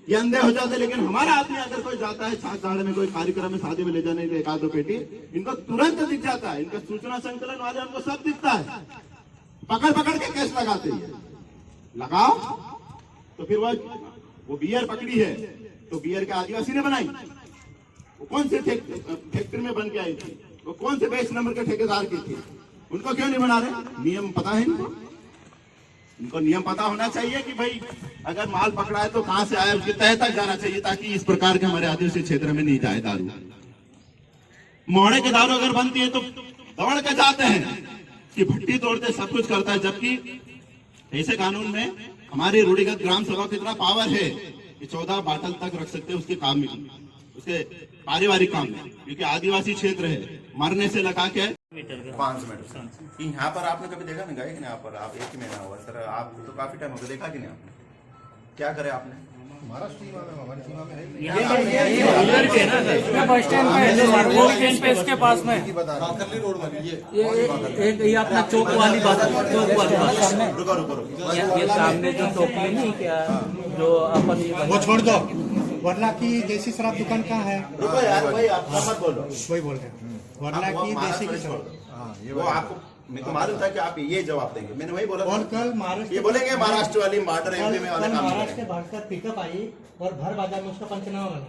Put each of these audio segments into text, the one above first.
ये अंधे हो जाते। लेकिन हमारा आदमी अगर कोई जाता है सात साढ़े में कोई कार्यक्रम में शादी में ले जाने के एक आध दो पेटी, इनको तुरंत दिख जाता है। इनका सूचना संकलन वाले हमको सब दिखता है, पकड़ पकड़ के केस लगाते हैं। लगाओ तो फिर वो बियर पकड़ी है तो बियर के आदिवासी ने बनाई, वो कौन से फैक्ट्री में बन के आई थी, वो कौन से 22 नंबर के ठेकेदार की थी, उनको क्यों नहीं बना रहे? नियम पता है इनको नियम पता होना चाहिए कि भाई अगर माल पकड़ा है तो कहां से आया, उसके तह तक जाना चाहिए, ताकि इस प्रकार के हमारे आदिवासी क्षेत्र में नहीं जाए दारू। मोहड़े के दारू अगर बनती है तो दौड़ के जाते हैं कि भट्टी तोड़ते सब कुछ करता है, जबकि ऐसे कानून में हमारी रूढ़िगत ग्राम सभा को इतना पावर है कि 14 बाटल तक रख सकते हैं उसके काम में, उसके पारिवारिक काम में, क्योंकि आदिवासी क्षेत्र है। मरने से लगा के 5 मिनट। यहाँ पर आपने कभी देखा नहीं गाय कि नहीं? यहाँ पर आप एक ही महीना हुआ सर, आप तो काफी टाइम हो गया, देखा कि नहीं आपने? क्या करे आपने? हमारा सीमा में, हमारी सीमा में है बस स्टैंड पे इसके पास में करली रोड वाली ये अपना चौक वाली बात, चौक वाली बात रुको रुको रुको, ये सामने जो चौक में नहीं क्या जो अपन वो छोड़ दो, वरना की देसी शराब दुकान कहाँ है? रुको यार भाई, आप मत बोलो, वही बोल रहे हैं, वरना की देसी की शराब। वो आपको, मैं तो मालूम था कि आप ये जवाब देंगे, मैंने वही बोला। और कल महाराष्ट्र ये बोलेंगे महाराष्ट्र वाली बॉर्डर एमपी में वाले काम महाराष्ट्र के भागकर पिकअप आई और भर बाजार में उसका पंचनामा बना।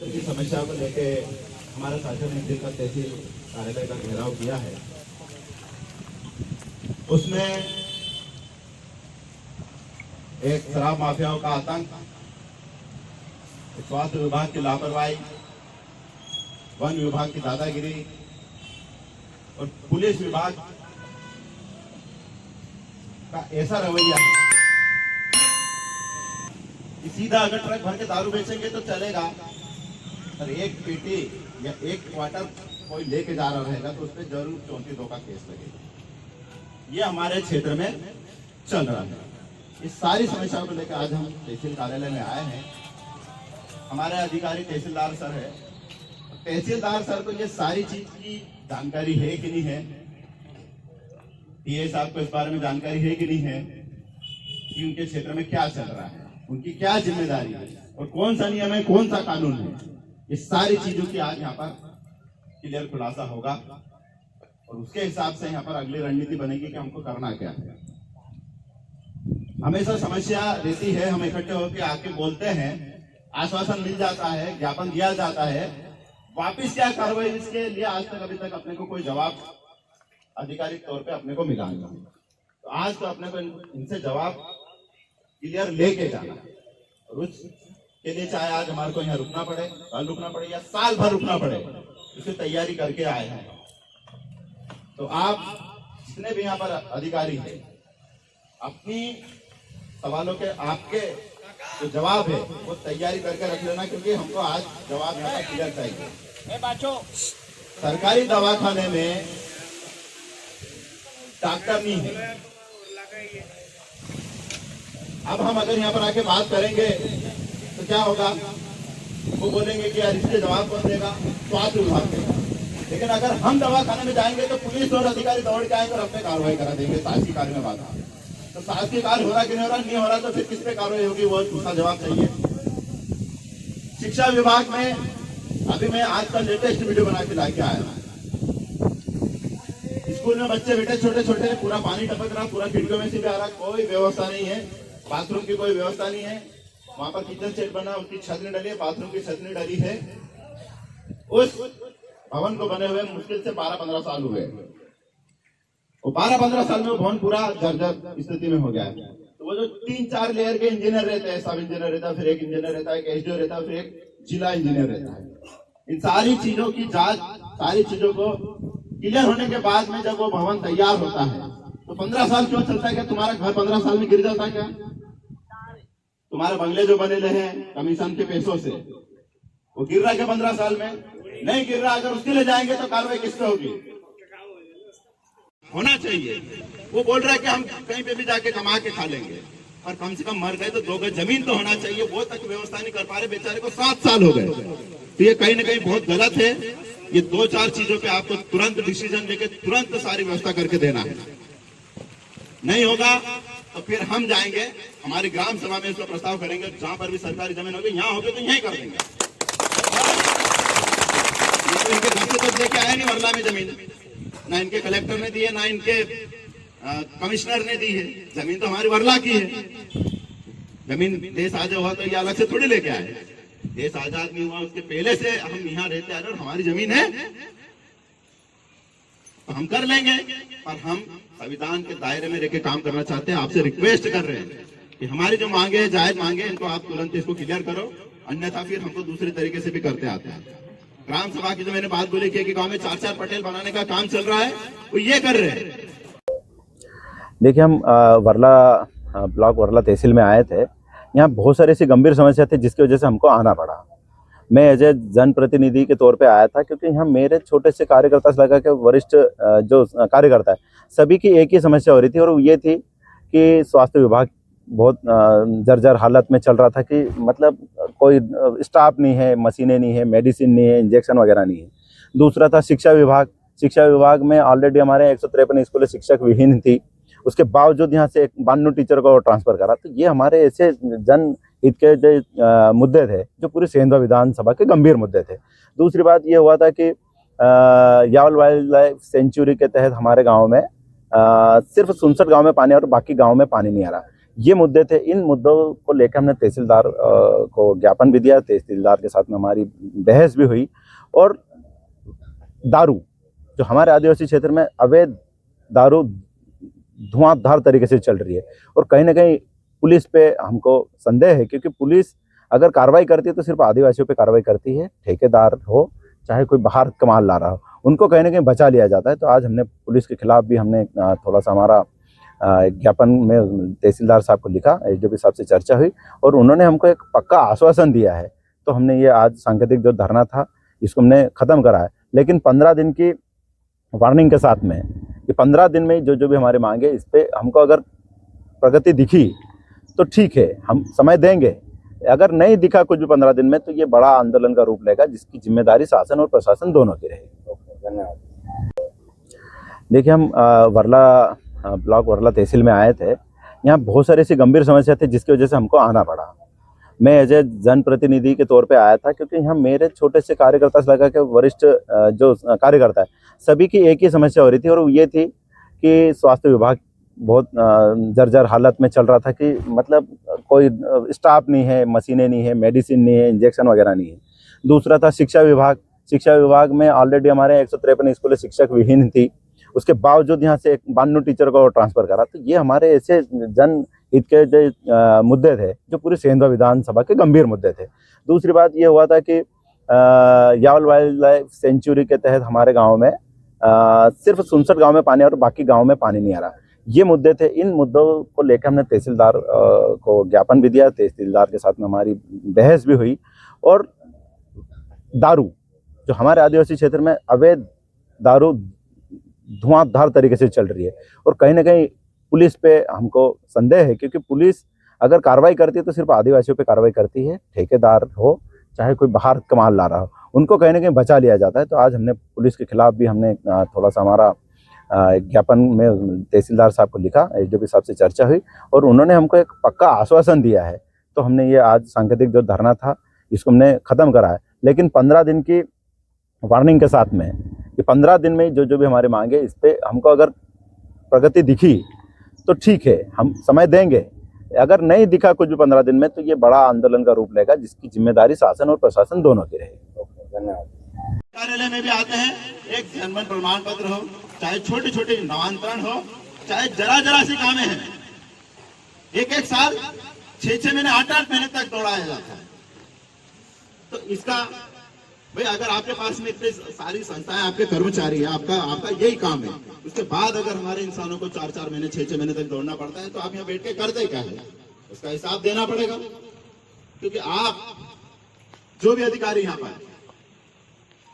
की समस्या को लेके हमारा शासन मंत्री का तहसील कार्यालय का घेराव किया है। उसमें एक शराब माफियाओं का आतंक, स्वास्थ्य विभाग की लापरवाही, वन विभाग की दादागिरी और पुलिस विभाग का ऐसा रवैया है कि सीधा अगर ट्रक भर के दारू बेचेंगे तो चलेगा, पर एक पेटी या एक क्वार्टर कोई लेके जा रहा रहेगा तो उस पर जरूर 34(2) का केस लगेगा। ये हमारे क्षेत्र में चल रहा है। इस सारी समस्याओं को लेकर आज हम तहसील कार्यालय में आए हैं। हमारे अधिकारी तहसीलदार सर है, तहसीलदार सर को ये सारी चीज की जानकारी है कि नहीं है, पीए साहब को इस बारे में जानकारी है कि नहीं है कि उनके क्षेत्र में क्या चल रहा है, उनकी क्या जिम्मेदारी है और कौन सा नियम है, कौन सा कानून है। इस सारी चीजों की आज यहाँ पर क्लियर खुलासा होगा और उसके हिसाब से यहाँ पर अगली रणनीति बनेगी कि हमको करना क्या है। हमेशा समस्या रहती है, हम इकट्ठे होकर आके बोलते हैं, आश्वासन मिल जाता है, ज्ञापन दिया जाता है, वापिस क्या कार्रवाई, इसके लिए आज तक अभी तक अपने को कोई जवाब आधिकारिक तौर पे अपने को मिला नहीं। तो आज तो अपने को इनसे जवाब क्लियर लेके जाना, और उसके लिए चाहे आज हमारे को यहाँ रुकना पड़े, कल रुकना पड़े या साल भर रुकना पड़े, उसकी तैयारी करके आए हैं। तो आप जितने भी यहाँ पर अधिकारी हैं, अपनी सवालों के आपके जो जवाब है वो तैयारी करके रख लेना, क्योंकि हमको आज जवाब यहाँ पर क्लियर चाहिए। सरकारी दवाखाने में डॉक्टर नहीं है। अब हम अगर यहाँ पर आके बात करेंगे तो क्या होगा, वो बोलेंगे कि यार इसके जवाब कौन देगा, स्वास्थ्य विभाग देगा। लेकिन अगर हम दवाखाने में जाएंगे तो पुलिस और अधिकारी दौड़ के आएंगे और अपने कार्रवाई करा देंगे, शासकीय कार्य में बाधा। तो शासकीय कार्य हो रहा कि नहीं हो रहा, नहीं हो रहा तो फिर किस पे कार्रवाई होगी, वो उसका जवाब चाहिए। शिक्षा विभाग में अभी मैं आज का लेटेस्ट वीडियो बना के लाके आया। स्कूल में बच्चे बेटे छोटे छोटे, पूरा पानी टपक रहा, पूरा खिड़कियों में से भी आ रहा, कोई व्यवस्था नहीं है, बाथरूम की कोई व्यवस्था नहीं है। वहां पर किचन सेट बना, उसकी छत नहीं डली है, बाथरूम की छत नहीं डली है। उस भवन को बने हुए मुश्किल से 12-15 साल हुए, और 12-15 साल में वो भवन पूरा जर्जर स्थिति में हो गया है। तो वो जो 3-4 लेयर के इंजीनियर रहते हैं, सब इंजीनियर रहता है, फिर एक इंजीनियर रहता है, एक एसडीओ रहता है, फिर एक जिला इंजीनियर रहता है। इन सारी चीजों की जांच, सारी चीजों को क्लियर होने के बाद में जब वो भवन तैयार होता है तो 15 साल क्यों चलता है? क्या तुम्हारा घर 15 साल में गिर जाता है क्या? तुम्हारे बंगले जो बने हैं कमीशन के पैसों से, वो गिर रहा है क्या 15 साल में? नहीं गिर रहा। अगर उसके लिए जाएंगे तो कार्रवाई किस पे होगी? होना चाहिए। वो बोल रहा है कि हम कहीं पे भी जाके कमा के खा लेंगे, और कम से कम मर गए तो 2 गज जमीन तो होना चाहिए। वो तक व्यवस्था नहीं कर पा रहे, बेचारे को 7 साल हो गए। तो ये कहीं ना कहीं बहुत गलत है। ये 2-4 चीजों पे आपको तुरंत डिसीजन लेके तुरंत सारी व्यवस्था करके देना है। नहीं होगा तो फिर हम जाएंगे हमारी ग्राम सभा में इसका प्रस्ताव करेंगे, जहां पर भी सरकारी जमीन होगी यहाँ होगी तो यहीं कर देंगे। तो इनके घर से तो लेके आया नहीं वर्ला में जमीन, ना इनके कलेक्टर ने दी है, ना इनके कमिश्नर ने दी है। जमीन तो हमारी वर्ला की है। जमीन देश आजाद हुआ तो ये अलग से थोड़ी लेके आए, देश आजाद नहीं हुआ उसके पहले से हम यहाँ रहते आ रहे और हमारी जमीन है तो हम कर लेंगे। पर हम संविधान के दायरे में रहकर काम करना चाहते हैं। आपसे रिक्वेस्ट कर रहे हैं कि हमारी जो मांगे हैं, जायज मांगे, इनको आप तुरंत इसको क्लियर करो, अन्यथा फिर हमको दूसरे तरीके से भी करते आते हैं। ग्राम सभा की जो मैंने बात बोली कि गांव में 4-4 पटेल बनाने का काम चल रहा है, वो ये कर रहे हैं। देखिए, हम वर्ला ब्लॉक वर्ला तहसील में आए थे। यहाँ बहुत सारी ऐसी गंभीर समस्या थी जिसकी वजह से हमको आना पड़ा। मैं एज ए जनप्रतिनिधि के तौर पे आया था, क्योंकि यहाँ मेरे छोटे से कार्यकर्ता से लगा के वरिष्ठ जो कार्यकर्ता है सभी की एक ही समस्या हो रही थी, और वो ये थी कि स्वास्थ्य विभाग बहुत जर्जर हालत में चल रहा था कि मतलब कोई स्टाफ नहीं है, मशीनें नहीं है, मेडिसिन नहीं है, इंजेक्शन वगैरह नहीं है। दूसरा था शिक्षा विभाग में ऑलरेडी हमारे 153 स्कूलें शिक्षक विहीन थी, उसके बावजूद यहाँ से 92 टीचर को ट्रांसफर करा। तो ये हमारे ऐसे जन हित के जो मुद्दे थे जो पूरी सेंधवा विधानसभा के गंभीर मुद्दे थे। दूसरी बात ये हुआ था कि यावल वाइल्ड लाइफ सेंचुरी के तहत हमारे गांव में सिर्फ 67 गांव में पानी और बाकी गांव में पानी नहीं आ रहा। ये मुद्दे थे। इन मुद्दों को लेकर हमने तहसीलदार को ज्ञापन भी दिया, तहसीलदार के साथ में हमारी बहस भी हुई। और दारू, जो हमारे आदिवासी क्षेत्र में अवैध दारू धुआंधार तरीके से चल रही है, और कहीं ना कहीं पुलिस पे हमको संदेह है, क्योंकि पुलिस अगर कार्रवाई करती है तो सिर्फ आदिवासियों पे कार्रवाई करती है। ठेकेदार हो चाहे कोई बाहर कमाल ला रहा हो, उनको कहीं ना कहीं बचा लिया जाता है। तो आज हमने पुलिस के खिलाफ भी हमने थोड़ा सा हमारा ज्ञापन में तहसीलदार साहब को लिखा, एसडीओ साहब से चर्चा हुई और उन्होंने हमको एक पक्का आश्वासन दिया है। तो हमने ये आज सांकेतिक जो धरना था इसको हमने ख़त्म करा है, लेकिन 15 दिन की वार्निंग के साथ में कि 15 दिन में जो भी हमारे मांगे इस पर हमको अगर प्रगति दिखी तो ठीक है, हम समय देंगे। अगर नहीं दिखा कुछ भी 15 दिन में तो ये बड़ा आंदोलन का रूप लेगा, जिसकी जिम्मेदारी शासन और प्रशासन दोनों की रहेगी। धन्यवाद। देखिए, हम वर्ला ब्लॉक वर्ला तहसील में आए थे। यहाँ बहुत सारी ऐसी गंभीर समस्या थी जिसकी वजह से हमको आना पड़ा। मैं एज ए जनप्रतिनिधि के तौर पे आया था, क्योंकि यहाँ मेरे छोटे से कार्यकर्ता से लगा के वरिष्ठ जो कार्यकर्ता है सभी की एक ही समस्या हो रही थी, और वो ये थी कि स्वास्थ्य विभाग बहुत जर्जर हालत में चल रहा था कि मतलब कोई स्टाफ नहीं है, मशीनें नहीं है, मेडिसिन नहीं है, इंजेक्शन वगैरह नहीं है। दूसरा था शिक्षा विभाग में ऑलरेडी हमारे 153 स्कूलें शिक्षक विहीन थी, उसके बावजूद यहाँ से 92 टीचर को ट्रांसफर करा। तो ये हमारे ऐसे जन हित के जो मुद्दे थे जो पूरी सेंधवा विधानसभा के गंभीर मुद्दे थे। दूसरी बात ये हुआ था कि यावल वाइल्ड लाइफ सेंचुरी के तहत हमारे गांव में सिर्फ 67 गांव में पानी और बाकी गांव में पानी नहीं आ रहा। ये मुद्दे थे। इन मुद्दों को लेकर हमने तहसीलदार को ज्ञापन भी दिया, तहसीलदार के साथ में हमारी बहस भी हुई। और दारू, जो हमारे आदिवासी क्षेत्र में अवैध दारू धुआंधार तरीके से चल रही है, और कहीं ना कहीं पुलिस पे हमको संदेह है, क्योंकि पुलिस अगर कार्रवाई करती है तो सिर्फ आदिवासियों पे कार्रवाई करती है। ठेकेदार हो चाहे कोई बाहर कमाल ला रहा हो, उनको कहीं ना कहीं बचा लिया जाता है। तो आज हमने पुलिस के खिलाफ भी हमने थोड़ा सा हमारा ज्ञापन में तहसीलदार साहब को लिखा, एसडीओ साहब से चर्चा हुई और उन्होंने हमको एक पक्का आश्वासन दिया है। तो हमने ये आज सांकेतिक जो धरना था इसको हमने ख़त्म करा है, लेकिन 15 दिन की वार्निंग के साथ में कि 15 दिन में जो भी हमारे मांगे इस पर हमको अगर प्रगति दिखी तो ठीक है, हम समय देंगे। अगर नहीं दिखा कुछ भी 15 दिन में तो ये बड़ा आंदोलन का रूप लेगा, जिसकी जिम्मेदारी शासन और प्रशासन दोनों की रहेगी। धन्यवाद। कार्यालय में भी आते हैं, एक जन्म प्रमाण पत्र हो, चाहे छोटे छोटे नामांतरण हो, चाहे जरा सी कामें हैं, एक साल 6 महीने 8 महीने तक दौड़ाया जाता है। तो इसका भाई अगर आपके पास में इतनी सारी संस्थाएं, आपके कर्मचारी है, आपका यही काम है, उसके बाद अगर हमारे इंसानों को 4 महीने 6 महीने तक दौड़ना पड़ता है तो आप यहाँ बैठ के करते क्या है, उसका हिसाब देना पड़ेगा। क्योंकि आप जो भी अधिकारी यहाँ पर,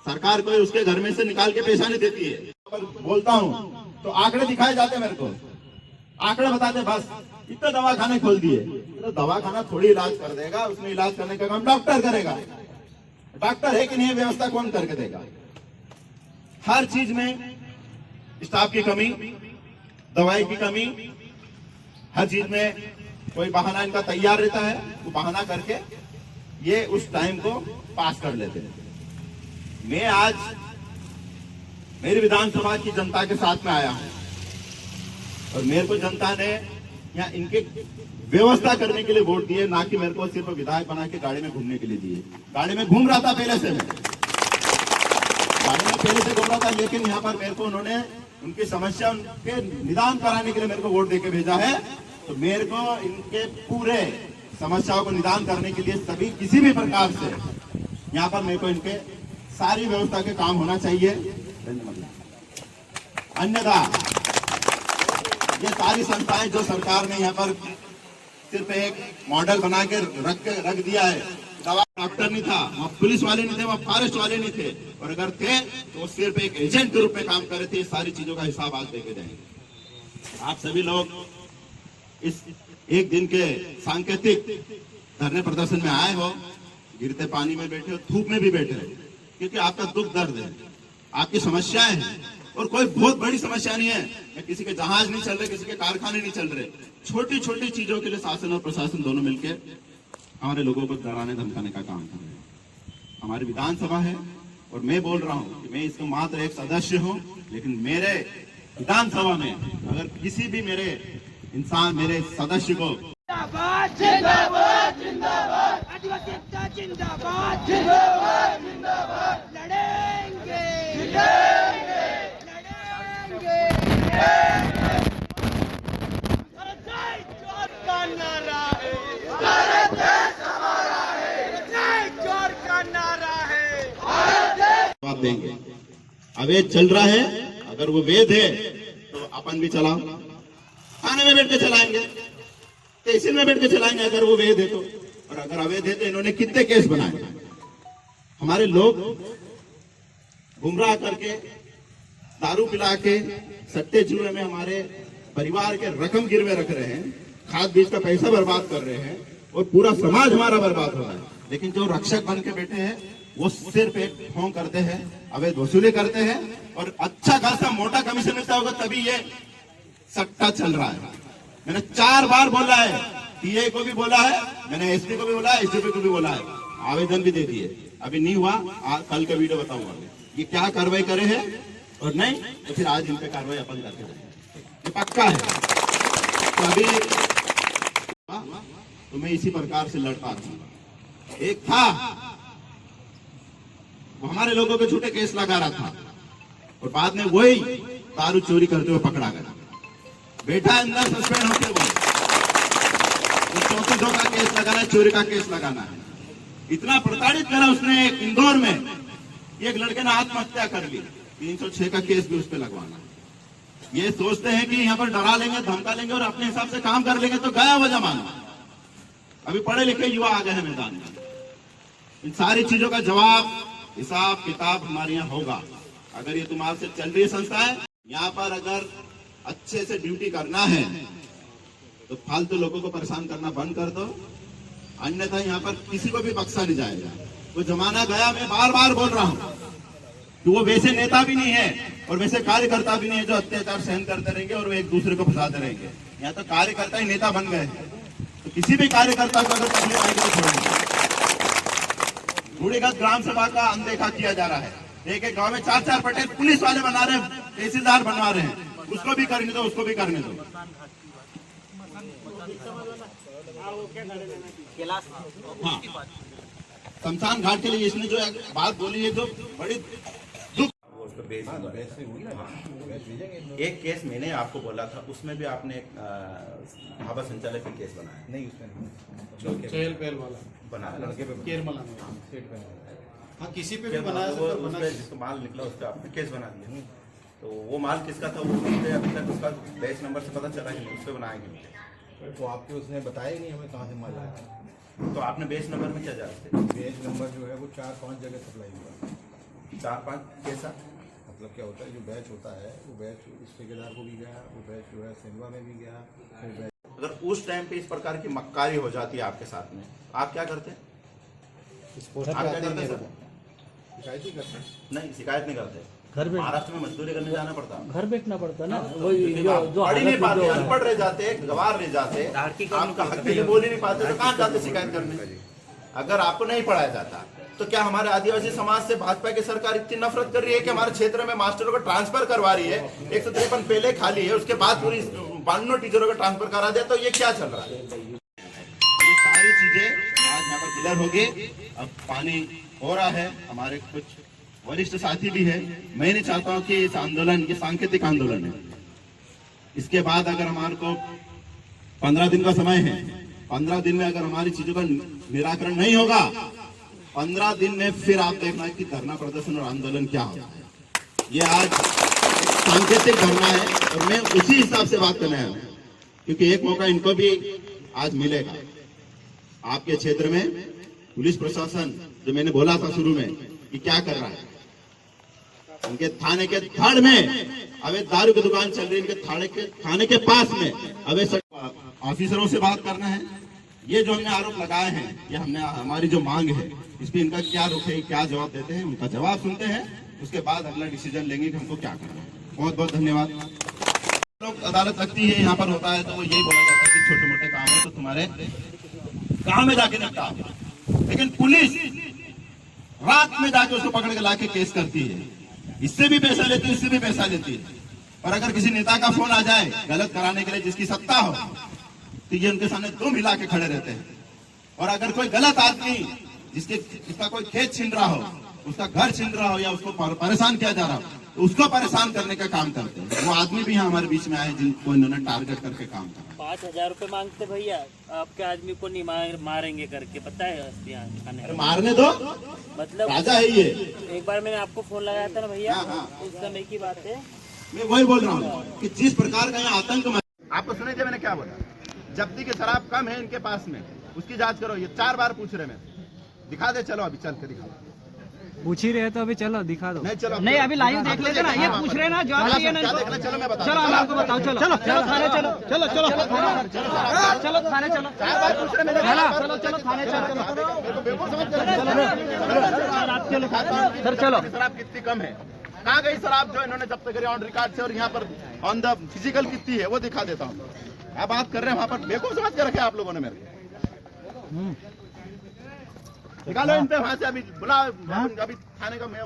सरकार कोई उसके घर में से निकाल के पैसा नहीं देती है। बोलता हूँ तो आंकड़े दिखाए जाते मेरे को, आंकड़े बताते बस इतने दवाखाने खोल दिए। तो दवाखाना थोड़ी इलाज कर देगा, उसमें इलाज करने का काम डॉक्टर करेगा। डॉक्टर है कि नहीं, व्यवस्था कौन करके देगा? हर चीज में स्टाफ की कमी, दवाई की कमी, हर चीज में कोई बहाना इनका तैयार रहता है, वो बहाना करके ये उस टाइम को पास कर लेते हैं। मैं आज मेरी विधानसभा की जनता के साथ में आया हूं और मेरे को जनता ने यहाँ इनके व्यवस्था करने के लिए वोट दिए, ना कि मेरे को सिर्फ विधायक बना के गाड़ी में घूमने के लिए दिए। गाड़ी में घूम रहा था पहले से, मैं गाड़ी में पहले से घूम रहा था, लेकिन यहाँ पर मेरे को उन्होंने उनकी समस्या उनके निदान कराने के लिए मेरे को वोट देके भेजा है। तो मेरे को इनके पूरे समस्याओं को निदान करने के लिए सभी किसी भी प्रकार से यहाँ पर मेरे को इनके सारी व्यवस्था के काम होना चाहिए। अन्यथा ये सारी संस्थाएं जो सरकार ने यहाँ पर सिर्फ एक मॉडल बना के रख दिया है, दवा डॉक्टर नहीं था, वहाँ पुलिस वाले नहीं थे, वहाँ फॉरेस्ट वाले नहीं थे, और अगर थे तो वो सिर्फ एक एजेंट के रूप में काम कर रहे थे। सारी चीजों का हिसाब आज देके जाएंगे। आप सभी लोग इस एक दिन के सांकेतिक धरने प्रदर्शन में आए हो, गिरते पानी में बैठे हो, धूप में भी बैठे हो, क्योंकि आपका दुख दर्द है, आपकी समस्याएं हैं, और कोई बहुत बड़ी समस्या नहीं है। किसी के जहाज नहीं चल रहे, किसी के कारखाने नहीं चल रहे, छोटी छोटी चीजों के लिए शासन और प्रशासन दोनों मिलकर हमारे लोगों को डराने धमकाने का काम कर रहे हैं। हमारी विधानसभा है और मैं बोल रहा हूं कि मैं इसका मात्र एक सदस्य हूं, लेकिन मेरे विधानसभा में अगर किसी भी मेरे इंसान, मेरे सदस्य को जिंदाबाद जिंदाबाद जिंदाबाद आदिवासी एकता जिंदाबाद जिंदाबाद जिंदाबाद लड़ेंगे लड़ेंगे भारत जोर का नारा है, भारत देश हमारा है, जोर का नारा है, भारत जवाब देंगे। अवैध चल रहा है, अगर वो वेद है तो अपन भी चलाओ, थाने में बैठ के चलाएंगे, तहसील में बैठ के चलाएंगे अगर वो वेद है तो। और अगर अवैध है तो इन्होंने कितने केस बनाए। हमारे लोग गुमराह करके, दारू पिला के, सट्टे जुए में हमारे परिवार के रकम गिरवे रख रहे हैं, खाद बीज का पैसा बर्बाद कर रहे हैं, और पूरा समाज हमारा बर्बाद हो रहा है। लेकिन जो रक्षक बन के बैठे हैं वो सिर्फ एक ढोंग करते हैं, अवैध वसूली करते हैं, और अच्छा खासा मोटा कमीशन मिलता होगा तभी ये सट्टा चल रहा है। मैंने 4 बार बोला है, टीए को भी बोला है, मैंने एसपी को भी बोला है, एसडीपी को भी बोला है, आवेदन भी दे दिए, अभी नहीं हुआ। कल का वीडियो बताऊंगा ये क्या कार्रवाई करे हैं, और नहीं तो फिर आज इन पे कार्रवाई अपन करके जाएंगे, ये पक्का है। तो अभी तो मैं इसी प्रकार से लड़ता था। एक था वो हमारे लोगों पे झूठे केस लगा रहा था, और बाद में वही दारू चोरी करते हुए पकड़ा गया, बैठा अंदर सस्पेंड होते हुए। 34 का केस लगाना है, चोरी का केस लगाना है। इतना प्रताड़ित करा उसने इंदौर में, एक लड़के ने आत्महत्या कर ली, 306 का केस भी उस पर लगवाना। ये सोचते हैं कि यहाँ पर डरा लेंगे, धमका लेंगे और अपने हिसाब से काम कर लेंगे तो गया वो जमाना। अभी पढ़े लिखे युवा आ गए हैं मैदान में। इन सारी चीजों का जवाब, हिसाब किताब हमारे यहाँ होगा। अगर ये तुम्हारे से चल रही संस्था है, यहाँ पर अगर अच्छे से ड्यूटी करना है तो फालतू लोगों को परेशान करना बंद कर दो, अन्यथा यहाँ पर किसी को भी बख्शा नहीं जाएगा। वो जमाना गया, मैं बार बार बोल रहा हूँ कि वो वैसे नेता भी नहीं है और वैसे कार्यकर्ता भी नहीं है जो अत्याचार सहन करते रहेंगे और वो एक दूसरे को फंसाते रहेंगे। यहाँ तो कार्यकर्ता ही नेता बन गए, तो किसी भी कार्यकर्ता को अगर तकलीफ आएगी तो छोड़ेंगे। रूढ़िगत ग्राम सभा का अनदेखा किया जा रहा है। एक एक गांव में 4-4 पटेल पुलिस वाले बना रहे हैं, तहसीलदार बनवा रहे हैं, उसको भी करने दो, उसको भी करने दो। हाँ, शमशान घाट के लिए इसने जो बात बोली है, जो बड़ी दुख। उसको भेज एक केस मैंने आपको बोला था, उसमें भी आपने एक भाभा संचालक का केस बनाया नहीं? उसमें चेल पेल वाला बनाया, लड़के पे केरमला में स्टेट पे। हाँ, किसी पे भी बनाया वो उस पे जिसको माल निकला उस पर आपने केस बना दिया। तो वो माल किसका था वो अभी तक उसका बैच नंबर से पता चला ही नहीं, उस पर बनाएंगे। तो आपके उसने बताया ही नहीं हमें कहाँ से माल आया। तो आपने बेच नंबर में क्या जाते? पेज नंबर जो है वो 4-5 जगह सप्लाई हुआ। 4-5 कैसा मतलब क्या होता है, जो बैच होता है वो बैच इस ठेकेदार को भी गया, वो बैच जो है सेंधवा में भी गया, फिर बैच। अगर उस टाइम पे इस प्रकार की मक्कारी हो जाती है आपके साथ में, आप क्या करते? शिकायत ही करते हैं। नहीं, शिकायत नहीं करते। घर में महाराष्ट्र में मजदूरी करने जाना पड़ता। घर बेचना पड़ता ना, तो वही जो पढ़ ही नहीं हालत पाते, जो- अनपढ़ रह जाते, गवार रह जाते, आपका हक के लिए बोल ही नहीं पाते, तो कहाँ जाते शिकायत करने? अगर आपको नहीं पढ़ाया जाता तो क्या हमारे आदिवासी समाज से भाजपा की सरकार इतनी नफरत कर रही है कि हमारे क्षेत्र में मास्टरों को ट्रांसफर करवा रही है? 153 पहले खाली है, उसके बाद पूरी 92 टीचरों को ट्रांसफर करा दिया, तो ये क्या चल रहा है? ये सारी चीजें आज यहाँ पर क्लियर होगी। अब पानी हो रहा है, हमारे कुछ वरिष्ठ साथी भी है। मैं नहीं चाहता हूँ कि इस आंदोलन ये सांकेतिक आंदोलन है, इसके बाद अगर हमारे को 15 दिन का समय है, 15 दिन में अगर हमारी चीजों का निराकरण नहीं होगा, 15 दिन में फिर आप देखना कि धरना प्रदर्शन और आंदोलन क्या होता है। ये आज सांकेतिक धरना है और मैं उसी हिसाब से बात करने आया हूं, क्योंकि एक मौका इनको भी आज मिलेगा। आपके क्षेत्र में पुलिस प्रशासन, जो मैंने बोला था शुरू में कि क्या कर रहा है, उनके थाने के थड़ में अवैध दारू की दुकान चल रही है, इनके थाने के पास में अवैध ऑफिसरों से बात करना है। ये जो हमने आरोप लगाए हैं, ये हमने हमारी जो मांग है, इस पे इनका क्या रुख है, क्या जवाब देते हैं, उनका जवाब सुनते हैं, उसके बाद अगला डिसीजन लेंगे कि हमको क्या करना है। बहुत बहुत धन्यवाद। लोग अदालत लगती है, यहाँ पर होता है तो वो यही बोला जाता है कि छोटे मोटे काम है तो तुम्हारे गांव में जाके निपटा, लेकिन पुलिस रात में जाके उसको पकड़ के लाके केस करती है, इससे भी पैसा लेती है, इससे भी पैसा लेती है। और अगर किसी नेता का फोन आ जाए गलत कराने के लिए, जिसकी सत्ता हो, तो ये उनके सामने दो मिला के खड़े रहते हैं। और अगर कोई गलत आदमी जिसका कोई खेत छीन रहा हो, उसका घर छीन रहा हो या उसको परेशान किया जा रहा हो, तो उसको परेशान करने का काम करते हैं। वो आदमी भी यहाँ हमारे बीच में आए जिनको इन्होंने टारगेट करके काम करा। 5,000 रुपए मांगते भैया, आपके आदमी को नहीं मारेंगे करके, पता है यहाँ थाने अरे मारने दो, मतलब राजा है ये। एक बार मैंने आपको फोन लगाया था ना भैया, हाँ। उस समय की बात है। मैं वही बोल रहा हूँ कि जिस प्रकार का यहाँ आतंक आपको सुने थे मैंने क्या बोला, जब्ती की शराब कम है इनके पास में, उसकी जांच करो। ये 4 बार पूछ रहे, मैं दिखा दे, चलो अभी चल के दिखा। पूछ ही रहे तो अभी चलो दिखा दो। नहीं चलो, नहीं अभी लाइव देख लेते ना, ये पूछ रहे ना, जवाब चाहिए ना क्या इनको। देखना, चलो मैं बता। चलो हम आपको बताओ, चलो चलो चलो थाने चलो, चलो चलो चलो थाने चलो, 4 बार पूछ रहे मेरे, चलो चलो थाने चलो, सर चलो। शराब कितनी कम है, कहाँ गई शराब जो इन्होंने जब्त करी ऑन रिकॉर्ड से, और यहाँ पर ऑन द फिजिकल कितनी है वो दिखा देता हूँ। क्या बात कर रहे हैं, वहाँ पर बेवकूफ समझ के रखे आप लोगों ने मेरे को। निकालो इन पे वहाँ से, अभी बुलाओ। अभी थाने का मैं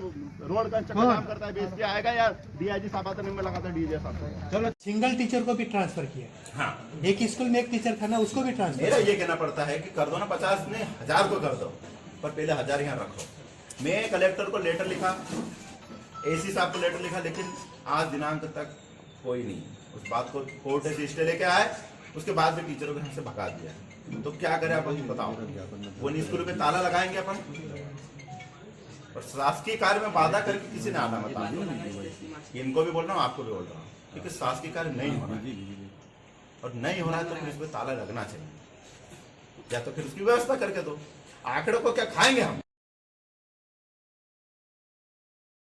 रोड का चक्कर काम करता है, बीएसपी आएगा या डीआईजी साहब आते नहीं, मैं लगाता डीजे साहब। चलो सिंगल टीचर को भी ट्रांसफर किया। हाँ, एक स्कूल में एक टीचर था ना, उसको भी ट्रांसफर। मेरा ये कहना पड़ता है कि कर दो ना 50 ने 1000 को कर दो, पर पहले 1000 यहाँ रखो। मैं कलेक्टर को लेटर लिखा, एसी साहब को लेटर लिखा, लेकिन आज दिनांक तक कोई नहीं उस बात को कोर्ट से स्टे लेके आए, उसके बाद भी टीचरों को यहाँ से भगा दिया। तो क्या करें आप बताओ, वो स्कूलों पे ताला लगाएंगे अपन? और शासकीय कार्य में बाधा करके किसी ने आना बता, इनको भी बोल रहा हूँ, आपको भी बोल रहा हूँ, क्योंकि शासकीय कार्य नहीं हो रहा है, और नहीं हो रहा है तो फिर इस पे ताला लगना चाहिए, या तो फिर उसकी व्यवस्था करके दो। आंकड़ों को क्या खाएंगे हम?